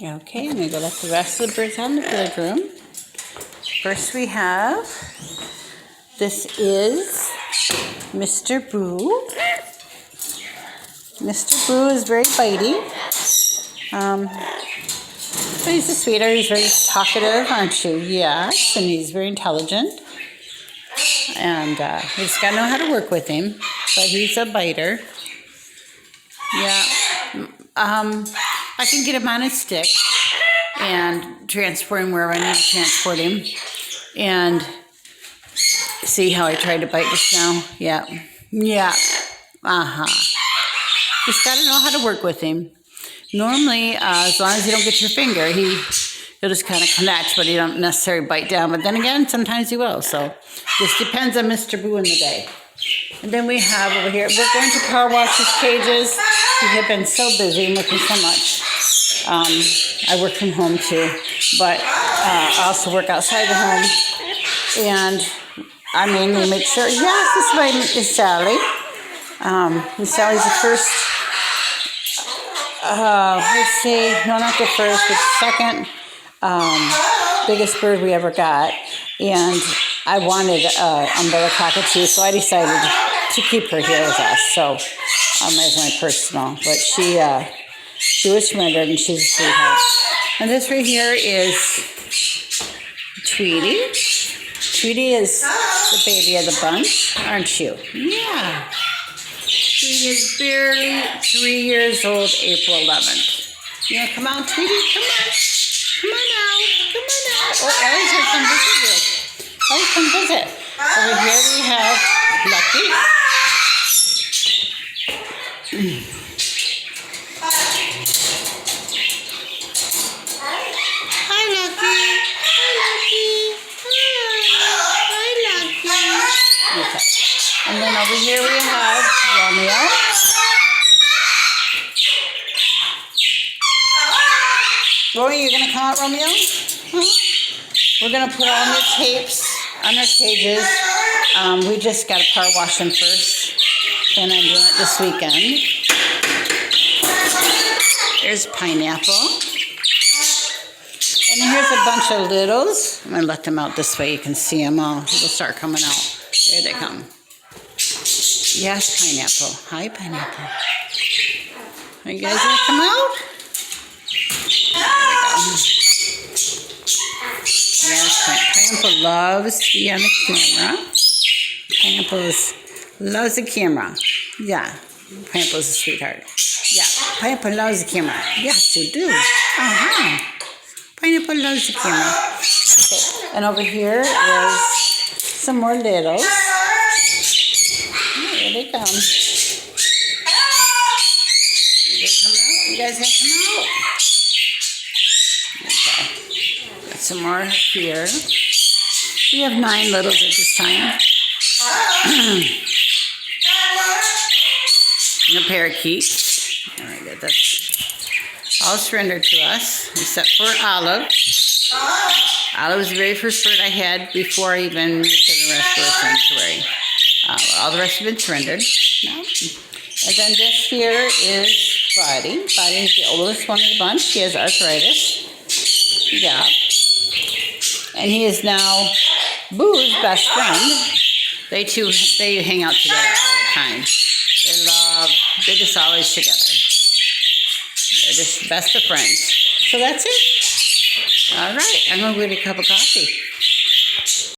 Okay, I'm going to go let the rest of the birds out in the bird room. First we have, this is Mr. Boo. Mr. Boo is very bitey. But he's a sweetheart. He's very talkative, aren't you? Yes, and he's very intelligent. And we just got to know how to work with him. But he's a biter. Yeah. I can get him on a stick and transport him wherever I need to transport him. And see how I tried to bite just now? Yeah. Yeah. Just got to know how to work with him. Normally, as long as you don't get your finger, he'll just kind of connect, but he don't necessarily bite down. But then again, sometimes he will. So just depends on Mr. Boo in the day. And then we have over here, we're going to power wash his cages. We have been so busy and working so much. I work from home too, but I also work outside the home. And I mainly make sure, yes, this is Sally. Miss Sally's the first, let's see, no, not the first, but the second biggest bird we ever got. And I wanted umbrella cockatoo, so I decided to keep her here with us. So as my personal, but she was surrendered and she's a sweetheart. And this right here is Tweety. Tweety is the baby of the bunch, aren't you? Yeah. Tweety is barely 3 years old, April 11th. You want to come out, Tweety? Come on. Come on now. Come on now. Oh, Ellie's going to come visit you. Ellie's come visit. Over here we have Lucky. Hi, Lucky. Hi, Lucky. Okay. And then over here we have Romeo. Romeo, you're going to come out, Romeo? Huh? We're going to put on the tapes on our cages. We just got to power wash them first. Plan on doing it this weekend. There's Pineapple. And here's a bunch of littles. I'm going to let them out this way. You can see them all. They'll start coming out. There they come. Yes, Pineapple. Hi, Pineapple. Are you guys going to come out? Yes, Pineapple loves to be on the camera. Pineapple loves the camera. Yeah, Pineapple's a sweetheart. Yeah, Pineapple loves the camera. Yes, you do. Pineapple loves the camera. Okay. And over here is some more littles. Here they come. They come out? You guys have come out? Okay. Got some more here. We have 9 littles at this time. And a parakeet. All right, good. That's all surrendered to us, except for Olive. Olive was the very first bird I had before I even moved to the rest of the sanctuary. All the rest have been surrendered. No. And then this here is Buddy. Buddy is the oldest one of the bunch. He has arthritis. Yeah. And he is now Boo's best friend. They hang out together all the time. They're just always together. They're just best of friends. So that's it. All right, I'm going to get a cup of coffee.